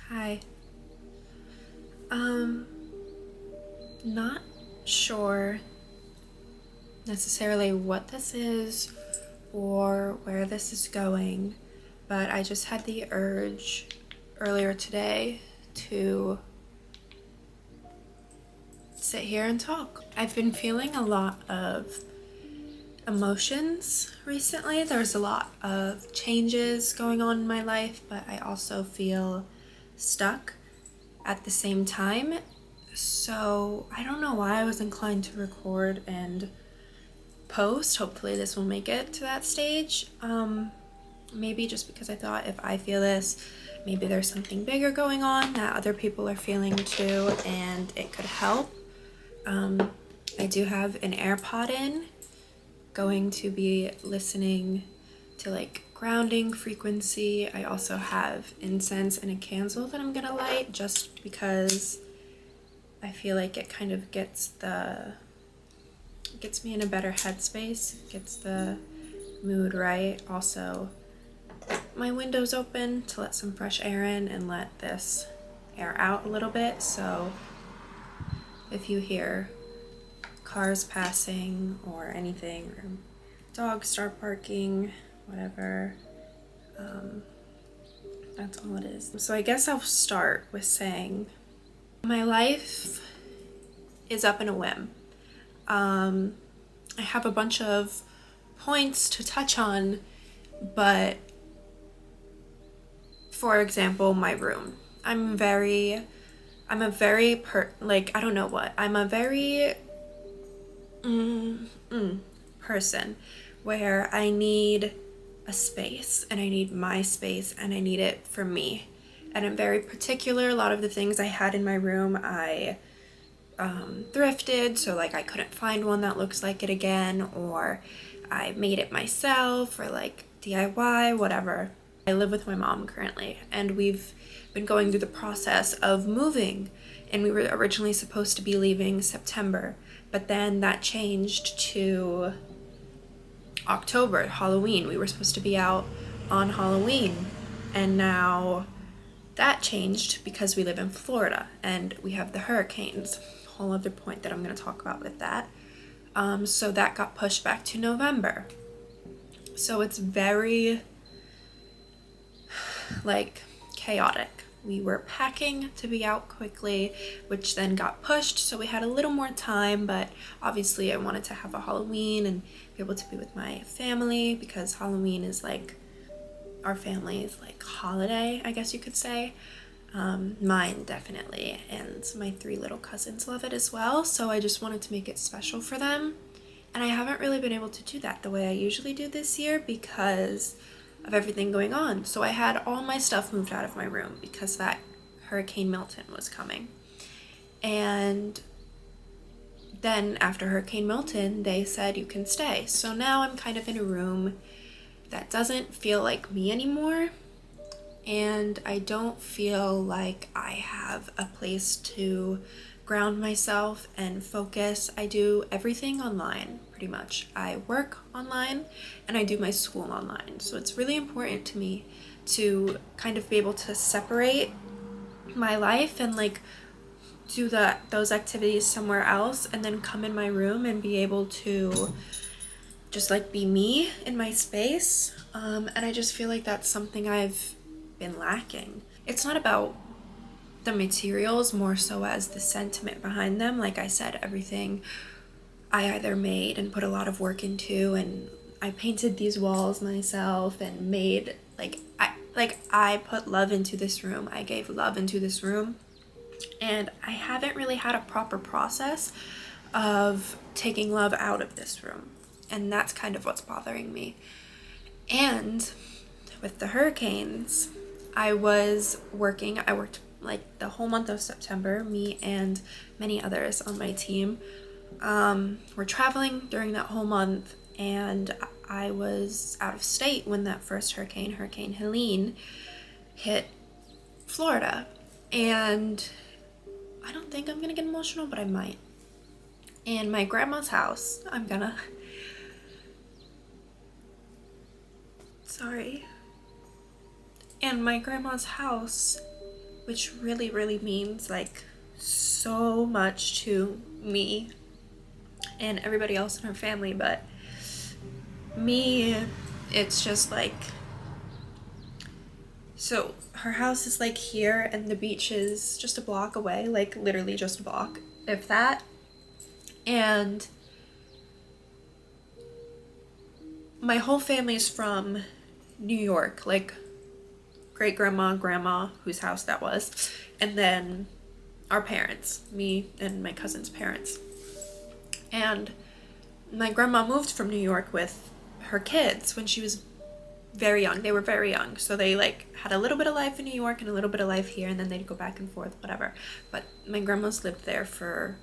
Hi. Um, Not sure necessarily what this is or where this is going, but I just had the urge earlier today to sit here and talk. I've been feeling a lot of emotions recently. There's a lot of changes going on in my life, but I also feel stuck at the same time. So I don't know why I was inclined to record and post. Hopefully this will make it to that stage. Maybe just because I thought if I feel this, maybe there's something bigger going on that other people are feeling too, and it could help. I do have an AirPod in, going to be listening to like grounding frequency. I also have incense and a candle that I'm gonna light just because I feel like it kind of gets me in a better headspace, gets the mood right. Also, my window's open to let some fresh air in and let this air out a little bit. So if you hear cars passing or anything, or dogs start barking, whatever, that's all it is. So I guess I'll start with saying my life is up in a whim. I have a bunch of points to touch on, but for example, my room. I'm a very I don't know what. I'm a very person where I need a space and I need my space and I need it for me. And I'm very particular. A lot of the things I had in my room, I thrifted, so like I couldn't find one that looks like it again, or I made it myself, or like DIY, whatever. I live with my mom currently, and we've been going through the process of moving, and we were originally supposed to be leaving September, but then that changed to October, Halloween. We were supposed to be out on Halloween, and now that changed because we live in Florida and we have the hurricanes. Whole other point that I'm going to talk about with that. So that got pushed back to November. So it's very like chaotic. We were packing to be out quickly, which then got pushed, so we had a little more time, but obviously I wanted to have a Halloween and be able to be with my family because Halloween is like our family's like holiday, I guess you could say. Mine definitely, and my 3 little cousins love it as well, so I just wanted to make it special for them. And I haven't really been able to do that the way I usually do this year because of everything going on. So I had all my stuff moved out of my room because that Hurricane Milton was coming. And then after Hurricane Milton, they said you can stay. So now I'm kind of in a room that doesn't feel like me anymore. And I don't feel like I have a place to ground myself and focus. I do everything online, pretty much. I work online and I do my school online. So it's really important to me to kind of be able to separate my life and like do those activities somewhere else and then come in my room and be able to just like be me in my space. And I just feel like that's something I've been lacking. It's not about the materials, more so as the sentiment behind them. Like I said, everything I either made and put a lot of work into, and I painted these walls myself and made I put love into this room. I gave love into this room, and I haven't really had a proper process of taking love out of this room, and that's kind of what's bothering me. And with the hurricanes, I worked like the whole month of September. Me and many others on my team were traveling during that whole month, and I was out of state when that first Hurricane Helene, hit Florida. And I don't think I'm gonna get emotional, but I might. And my grandma's house, sorry. And my grandma's house which really, really means like so much to me and everybody else in her family. But me, it's just like, so her house is like here and the beach is just a block away, like literally just a block, if that. And my whole family is from New York, like great grandma, grandma, whose house that was, and then our parents, me and my cousin's parents. And my grandma moved from New York with her kids when she was very young. They were very young, so they like had a little bit of life in New York and a little bit of life here, and then they'd go back and forth, whatever. But my grandma's lived there for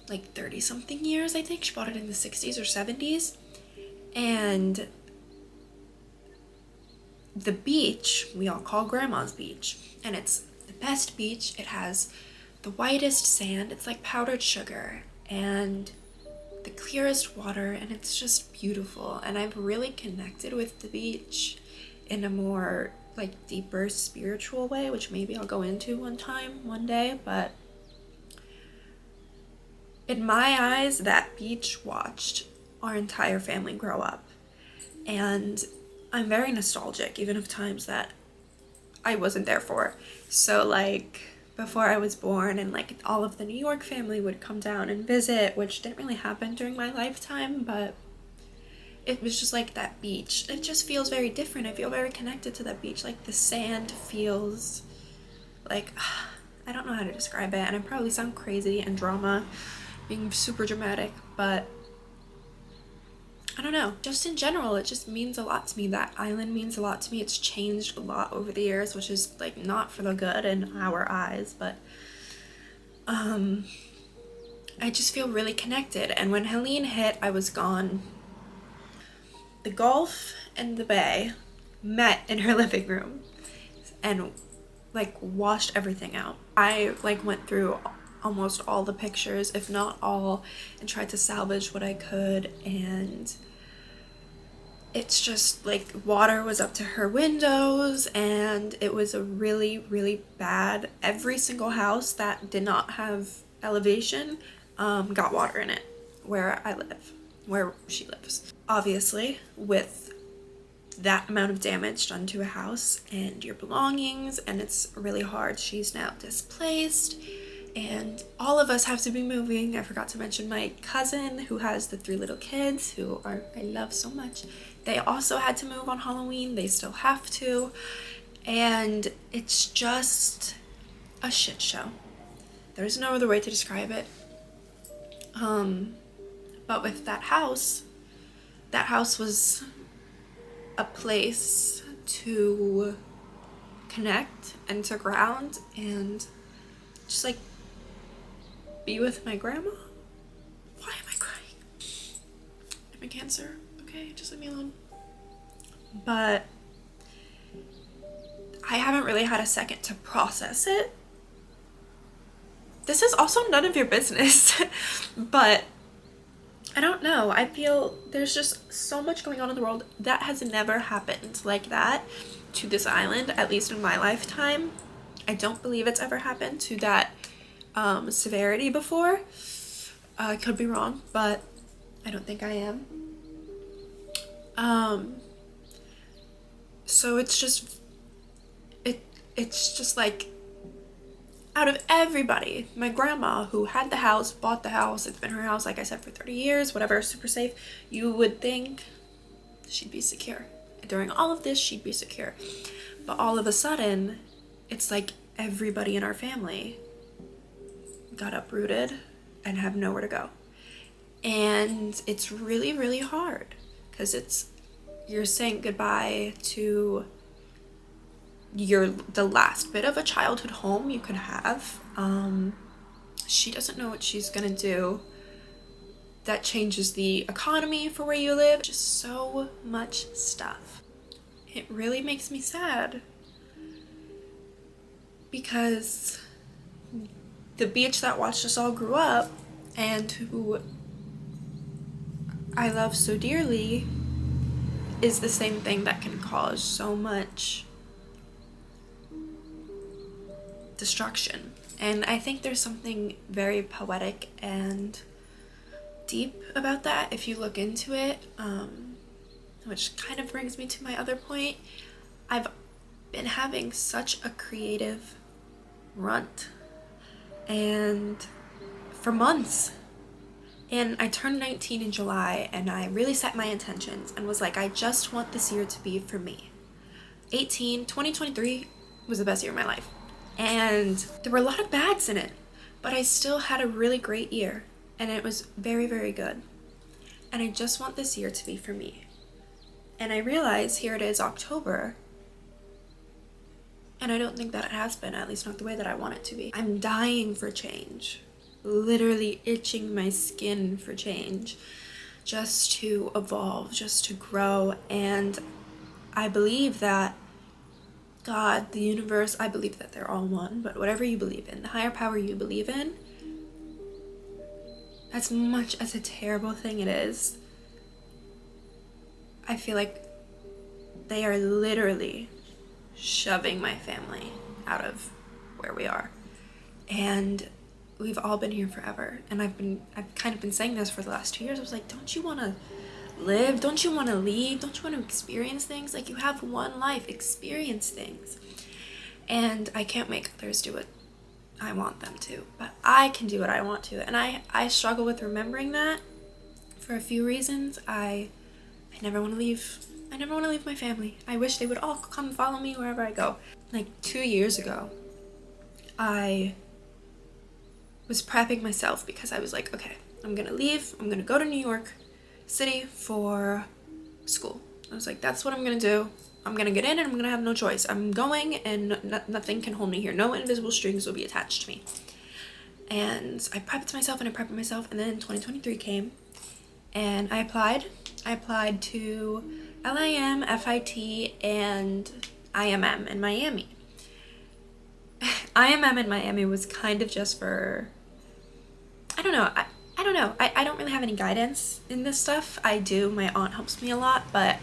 like 30 something years. I think she bought it in the 60s or 70s. And the beach we all call Grandma's Beach, and it's the best beach. It has the whitest sand, it's like powdered sugar, and the clearest water, and it's just beautiful. And I've really connected with the beach in a more like deeper spiritual way, which maybe I'll go into one day. But in my eyes, that beach watched our entire family grow up, and I'm very nostalgic even of times that I wasn't there for. So like before I was born, and like all of the New York family would come down and visit, which didn't really happen during my lifetime, but it was just like that beach. It just feels very different. I feel very connected to that beach. Like the sand feels like, I don't know how to describe it, and I probably sound crazy and being super dramatic, but I don't know. Just in general, it just means a lot to me. That island means a lot to me. It's changed a lot over the years, which is like not for the good in our eyes, but I just feel really connected. And when Helene hit, I was gone. The Gulf and the Bay met in her living room and like washed everything out. I like went through almost all the pictures, if not all, and tried to salvage what I could. And it's just like water was up to her windows, and it was a really, really bad. Every single house that did not have elevation got water in it where I live, where she lives. Obviously, with that amount of damage done to a house and your belongings, and it's really hard. She's now displaced, and all of us have to be moving. I forgot to mention my cousin who has the 3 little kids who I love so much. They also had to move on Halloween. They still have to. And it's just a shit show. There's no other way to describe it. But with that house was a place to connect and to ground and just like be with my grandma. Why am I crying? I'm a Cancer. Okay, just leave me alone. But I haven't really had a second to process it. This is also none of your business, but I don't know. I feel there's just so much going on in the world that has never happened like that to this island, at least in my lifetime. I don't believe it's ever happened to that severity before. I could be wrong, but I don't think I am. So it's just like, out of everybody, my grandma who had the house, bought the house, it's been her house, like I said, for 30 years, whatever, super safe, you would think she'd be secure. During all of this, she'd be secure. But all of a sudden, it's like everybody in our family got uprooted and have nowhere to go. And it's really, really hard because you're saying goodbye to the last bit of a childhood home you could have. She doesn't know what she's gonna do. That changes the economy for where you live. Just so much stuff. It really makes me sad because the beach that watched us all grow up and who I love so dearly is the same thing that can cause so much destruction. And I think there's something very poetic and deep about that if you look into it, which kind of brings me to my other point. I've been having such a creative rut and for months, and I turned 19 in July, and I really set my intentions and was like, I just want this year to be for me. 2023 was the best year of my life, and there were a lot of bads in it, but I still had a really great year, and it was very, very good. And I just want this year to be for me. And I realize here it is October, and I don't think that it has been, at least not the way that I want it to be. I'm dying for change, literally itching my skin for change, just to evolve, just to grow. And I believe that God, the universe, I believe that they're all one, but whatever you believe in, the higher power you believe in, as much as a terrible thing it is, I feel like they are literally shoving my family out of where we are. And we've all been here forever. And I've kind of been saying this for the last 2 years. I was like, don't you want to live? Don't you want to leave? Don't you want to experience things? Like, you have one life, experience things. And I can't make others do what I want them to, but I can do what I want to. And I struggle with remembering that for a few reasons. I never want to leave. I never want to leave my family. I wish they would all come follow me wherever I go. Like 2 years ago, I was prepping myself because I was like, okay, I'm gonna leave. I'm gonna go to New York City for school. I was like, that's what I'm gonna do. I'm gonna get in and I'm gonna have no choice. I'm going, and nothing can hold me here. No invisible strings will be attached to me. And I prepped myself and I prepped myself, and then 2023 came and I applied. I applied to LIM, FIT, and IMM in Miami. IMM in Miami was kind of just for, I don't know. I don't know. I don't really have any guidance in this stuff. I do. My aunt helps me a lot, but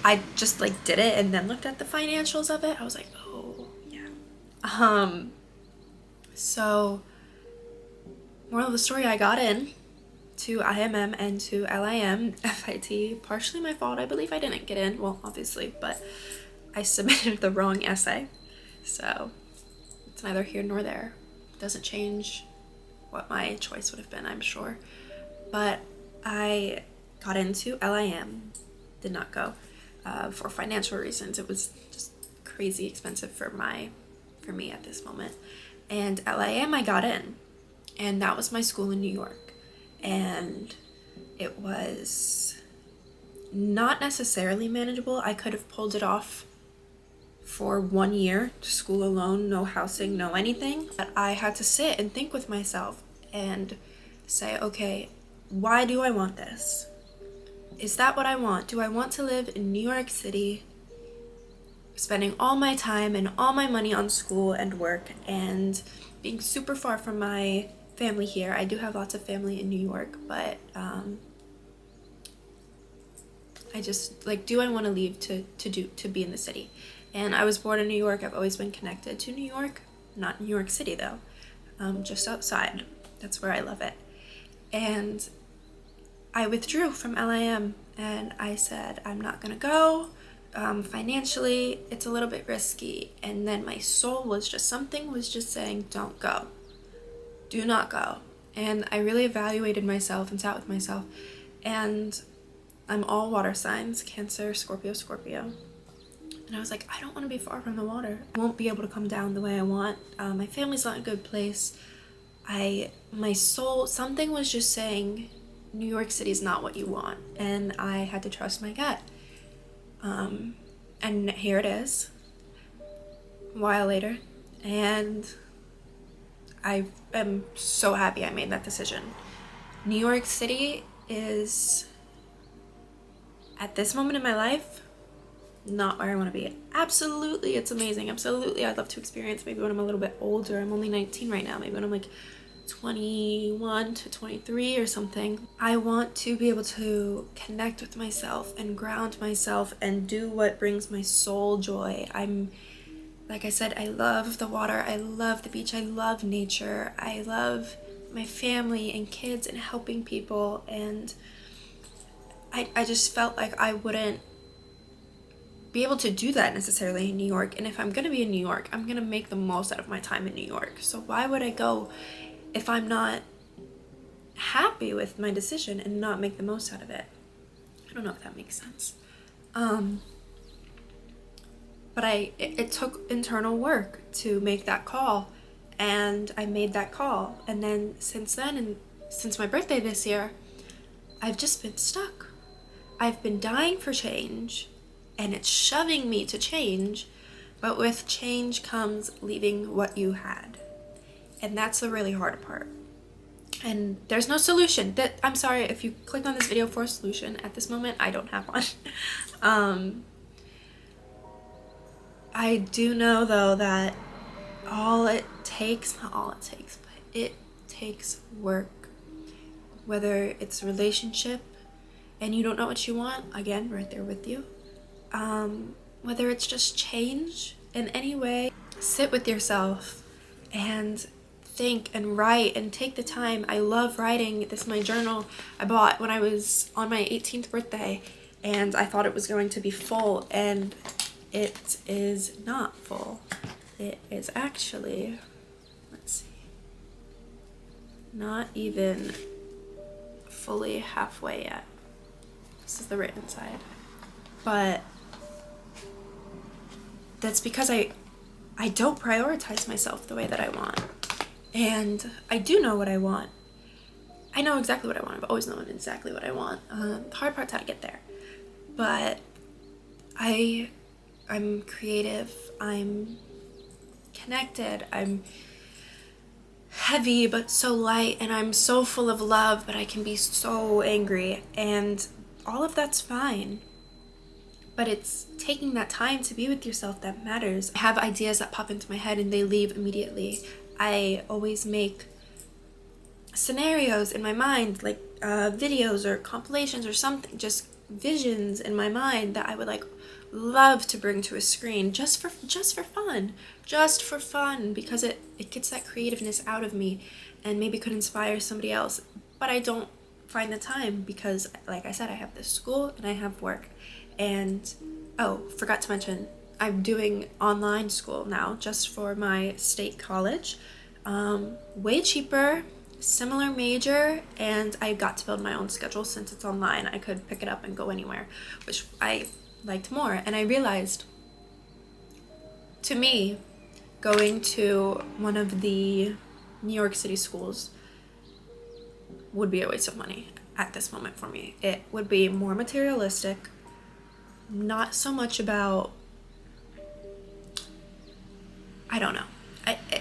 I just like did it and then looked at the financials of it. I was like, oh yeah. So moral of the story, I got in to IMM and to LIM, FIT. Partially my fault. I believe I didn't get in. Well, obviously, but I submitted the wrong essay. So it's neither here nor there. It doesn't change what my choice would have been, I'm sure. But I got into LIM, did not go for financial reasons. It was just crazy expensive for me at this moment. And LIM, I got in, and that was my school in New York. And it was not necessarily manageable. I could have pulled it off for 1 year, school alone, no housing, no anything. But I had to sit and think with myself and say, okay, why do I want this? Is that what I want? Do I want to live in New York City, spending all my time and all my money on school and work and being super far from my family here? I do have lots of family in New York, but I just like, do I want to leave to be in the city? And I was born in New York. I've always been connected to New York, not New York City though, just outside. That's where I love it. And I withdrew from LIM and I said, I'm not gonna go. Financially, it's a little bit risky. And then my soul was just, something was just saying, don't go. Do not go. And I really evaluated myself and sat with myself. And I'm all water signs, Cancer, Scorpio. And I was like, I don't want to be far from the water. I won't be able to come down the way I want. My family's not in a good place. My soul, something was just saying, New York City is not what you want. And I had to trust my gut. And here it is, a while later. And I am so happy I made that decision. New York City is, at this moment in my life, not where I want to be. Absolutely, it's amazing. Absolutely, I'd love to experience maybe when I'm a little bit older. I'm only 19 right now. Maybe when I'm like 21 to 23 or something. I want to be able to connect with myself and ground myself and do what brings my soul joy. I'm Like I said, I love the water, I love the beach, I love nature, I love my family and kids and helping people, and I just felt like I wouldn't be able to do that necessarily in New York. And if I'm gonna be in New York, I'm gonna make the most out of my time in New York. So why would I go if I'm not happy with my decision and not make the most out of it? I don't know if that makes sense. But it took internal work to make that call, and I made that call. And then since then, and since my birthday this year, I've just been stuck. I've been dying for change, and it's shoving me to change, but with change comes leaving what you had. And that's the really hard part. And there's no solution. I'm sorry if you clicked on this video for a solution. At this moment, I don't have one. I do know though that not all it takes, but it takes work. Whether it's a relationship and you don't know what you want, again, right there with you. Whether it's just change in any way, sit with yourself and think and write and take the time. I love writing. This is my journal I bought when I was on my 18th birthday, and I thought it was going to be full, and it is not full. It is actually, let's see, not even fully halfway yet. This is the written side. But that's because I don't prioritize myself the way that I want. And I do know what I want. I know exactly what I want. I've always known exactly what I want. The hard part's how to get there. But I'm creative, I'm connected, I'm heavy but so light, and I'm so full of love, but I can be so angry, and all of that's fine. But it's taking that time to be with yourself that matters. I have ideas that pop into my head and they leave immediately. I always make scenarios in my mind, like videos or compilations or something, just visions in my mind that I would love to bring to a screen just for fun, because it gets that creativeness out of me and maybe could inspire somebody else. But I don't find the time because, like I said, I have this school and I have work. And forgot to mention, I'm doing online school now just for my state college. Way cheaper, similar major, and I got to build my own schedule. Since it's online, I could pick it up and go anywhere, which I liked more. And I realized, to me, going to one of the New York City schools would be a waste of money at this moment for me. It would be more materialistic, not so much about, I don't know.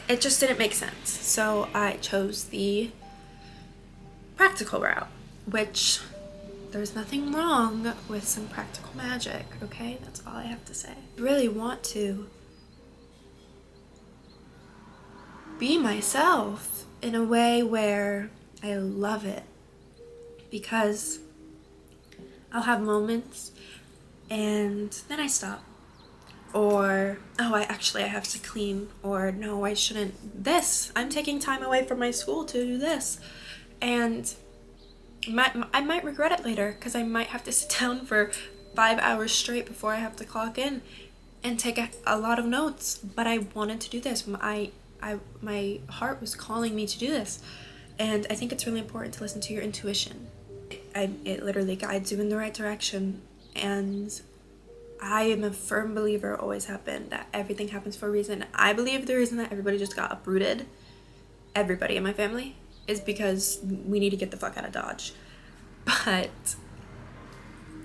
It just didn't make sense. So I chose the practical route, which there's nothing wrong with some practical magic, okay? That's all I have to say. I really want to be myself in a way where I love it, because I'll have moments and then I stop, or I have to clean, or no, I shouldn't, I'm taking time away from my school to do this, and I might regret it later, because I might have to sit down for 5 hours straight before I have to clock in and take a lot of notes. But I wanted to do this. My heart was calling me to do this, and I think it's really important to listen to your intuition. It literally guides you in the right direction. And I am a firm believer, always have been, that everything happens for a reason. I believe the reason that everybody just got uprooted, everybody in my family, is because we need to get the fuck out of Dodge. But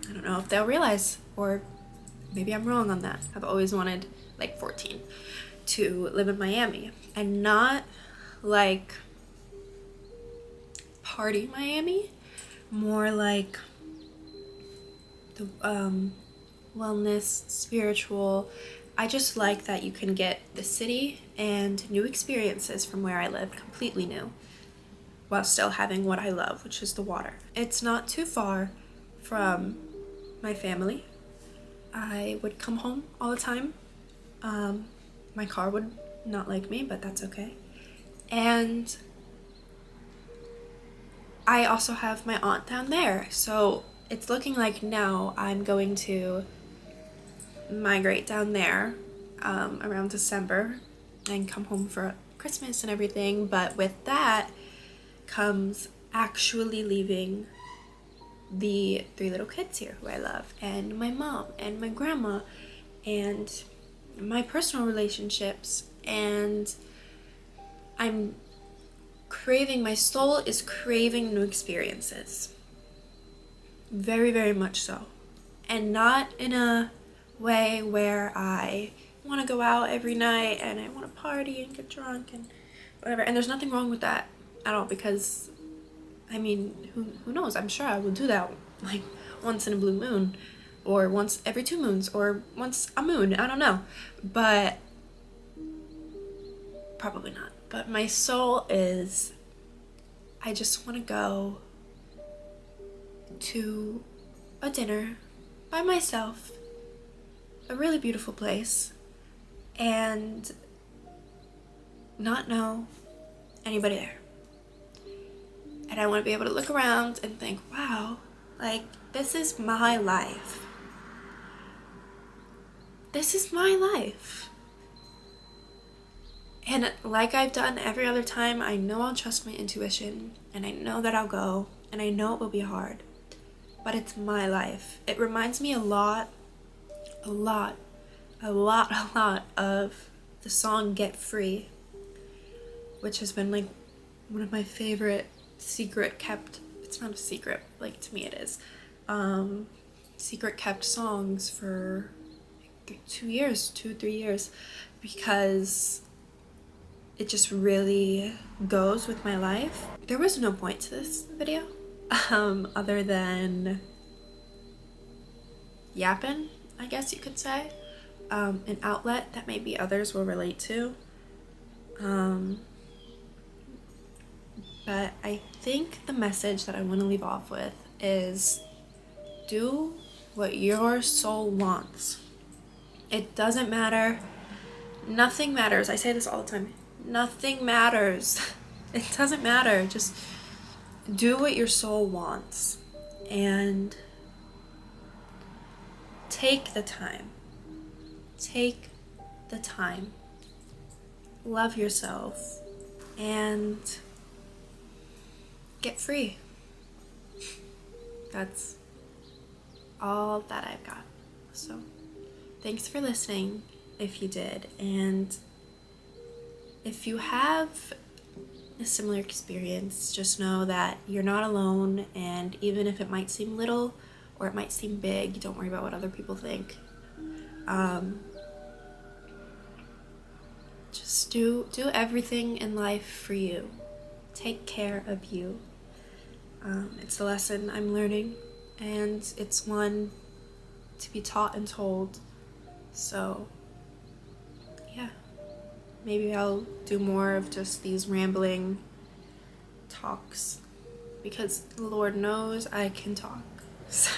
I don't know if they'll realize, or maybe I'm wrong on that. I've always wanted, 14, to live in Miami, and not party Miami, more like the wellness, spiritual. I just like that you can get the city and new experiences from where I live, completely new, while still having what I love, which is the water. It's not too far from my family. I would come home all the time. my car would not like me, but that's okay. And I also have my aunt down there, so it's looking like now I'm going to migrate down there around December and come home for Christmas and everything. But with that comes actually leaving the 3 little kids here who I love, and my mom and my grandma and my personal relationships. And I'm craving, my soul is craving new experiences. Very, very much so. And not in a way where I want to go out every night and I want to party and get drunk and whatever. And there's nothing wrong with that at all, because I mean, who knows? I'm sure I will do that like once in a blue moon, or once every 2 moons, or once a moon. I don't know. But probably not. But my soul is, I just want to go to a dinner by myself, a really beautiful place, and not know anybody there. And I want to be able to look around and think, wow, like, this is my life. This is my life. And like I've done every other time, I know I'll trust my intuition, and I know that I'll go, and I know it will be hard, but it's my life. It reminds me a lot of the song Get Free, which has been like one of my favorite secret kept, it's not a secret, like to me it is, secret kept songs for 2 years, 2-3 years, because it just really goes with my life. There was no point to this video other than yapping, I guess you could say, an outlet that maybe others will relate to. But I think the message that I want to leave off with is, do what your soul wants. It doesn't matter. Nothing matters. I say this all the time. Nothing matters. It doesn't matter. Just do what your soul wants. And take the time. Take the time. Love yourself. And get free. That's all that I've got. So thanks for listening if you did. And if you have a similar experience, just know that you're not alone. And even if it might seem little or it might seem big, don't worry about what other people think. Just do everything in life for you. Take care of you. It's a lesson I'm learning, and it's one to be taught and told. So yeah, maybe I'll do more of just these rambling talks, because Lord knows I can talk. So